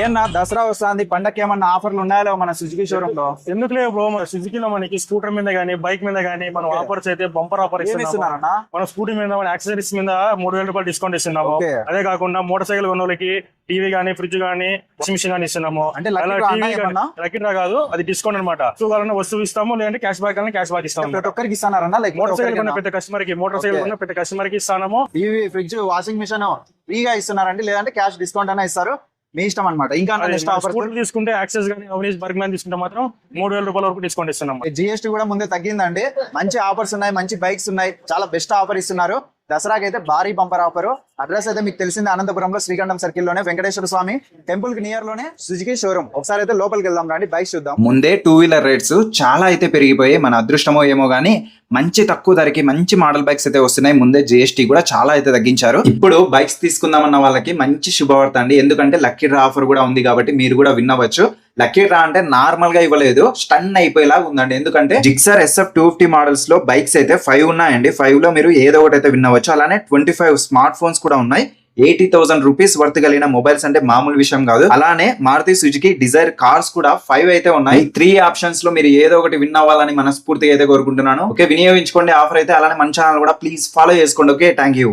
ఏమన్నా దసరా వస్తుంది పండగకి ఏమన్నా ఆఫర్లు ఉన్నాయో మన సుజుకి షోరూమ్ లో? ఎందుకులే బ్రో, మన సుజుకిలో మనకి స్కూటర్ మీద గానీ బైక్ మీద గానీ మనం ఆఫర్స్ అయితే బంపర్ ఆఫర్ ఇస్తున్నారన్నా? మన స్కూటీ మీద మన యాక్సెసరీస్ మీద 3000 రూపాయలు డిస్కౌంట్ ఇస్తున్నాము. Okay. అదే కాకుండా మోటార్ సైకిల్ ఉన్న వాళ్ళకి టీవీ గానీ ఫ్రిడ్జ్ గానీ వాషింగ్ మిషన్ గానీ ఇస్తున్నాము. అంటే లక్కీ డ్రా కాదు, అది డిస్కౌంట్ అనమాట. వస్తువు ఇస్తాము, లేదంటే క్యాష్ బ్యాక్ అని క్యాష్ బ్యాక్ ఇస్తాము. ప్రతి ఒక్కరికి ఇస్తున్నారన్నా? లైక్ మోటార్ సైకిల్ ఉన్న ప్రతి కస్టమర్ కి, మోటార్ సైకిల్ ఉన్న ప్రతి కస్టమర్ కి ఇస్తాము. టీవీ ఫ్రిడ్జ్ వాషింగ్ మిషన్ ఫ్రీగా ఇస్తున్నారండి, లేదంటే క్యాష్ డిస్కౌంట్ అయినా ఇస్తారు, మీ ఇష్టం అనమాట. ఇంకా స్కూటర్ తీసుకుంటే యాక్సెస్ గానీ అవనీస్ బర్గ్ మ్యాన్ తీసుకుంటే మాత్రం 3000 రూపాయల వరకు డిస్కౌంట్ ఇస్తున్నాం. జిఎస్టీ కూడా ముందే తగ్గిందండి, మంచి ఆఫర్స్ ఉన్నాయి, మంచి బైక్స్ ఉన్నాయి, చాలా బెస్ట్ ఆఫర్ ఇస్తున్నారు. దసరాకి అయితే భారీ బంపర్ ఆఫర్. అడ్రస్ అయితే మీకు తెలిసింది, అనంతపురంలో శ్రీకంఠం సర్కిల్ లోనే వెంకటేశ్వర స్వామి టెంపుల్ కి నియర్ లోనే సుజుకి షోరూమ్. ఒకసారి అయితే లోపలికి వెళ్దాం రండి, బైక్ చూద్దాం. ముందే 2 వీలర్ రేట్స్ చాలా అయితే పెరిగిపోయి మన అదృష్టమో ఏమో గానీ మంచి తక్కువ ధరకి మంచి మోడల్ బైక్స్ అయితే వస్తున్నాయి. ముందే జిఎస్టీ కూడా చాలా అయితే తగ్గించారు. ఇప్పుడు బైక్స్ తీసుకుందామన్న వాళ్ళకి మంచి శుభవార్త అండి, ఎందుకంటే లక్కీ డ్రా ఆఫర్ కూడా ఉంది కాబట్టి మీరు కూడా విన్నవచ్చు. లక్కీ డ్రా అంటే నార్మల్ గా ఇవ్వలేదు, స్టన్ అయిపోయేలాగా ఉందండి. ఎందుకంటే జిక్సర్ SF 250 మోడల్స్ లో బైక్స్ అయితే 5 ఉన్నాయండి. 5 లో మీరు ఏదో ఒకటి అయితే విన్నవచ్చు. అలానే 25 స్మార్ట్ ఫోన్స్ కూడా ఉన్నాయి. 80,000 రూపీస్ వర్త్ కలిగిన మొబైల్స్ అంటే మామూలు విషయం కాదు. అలానే మారుతి సుజుకి డిజైర్ కార్స్ కూడా 5 అయితే ఉన్నాయి. 3 ఆప్షన్స్ లో మీరు ఏదో ఒకటి విన్ అవ్వాలని మనస్ఫూర్తిగా అయితే కోరుకుంటున్నాను. ఓకే, వినియోగించుకోండి ఆఫర్ అయితే. అలానే మన ఛానల్ కూడా ప్లీజ్ ఫాలో చేసుకోండి. Okay, thank you.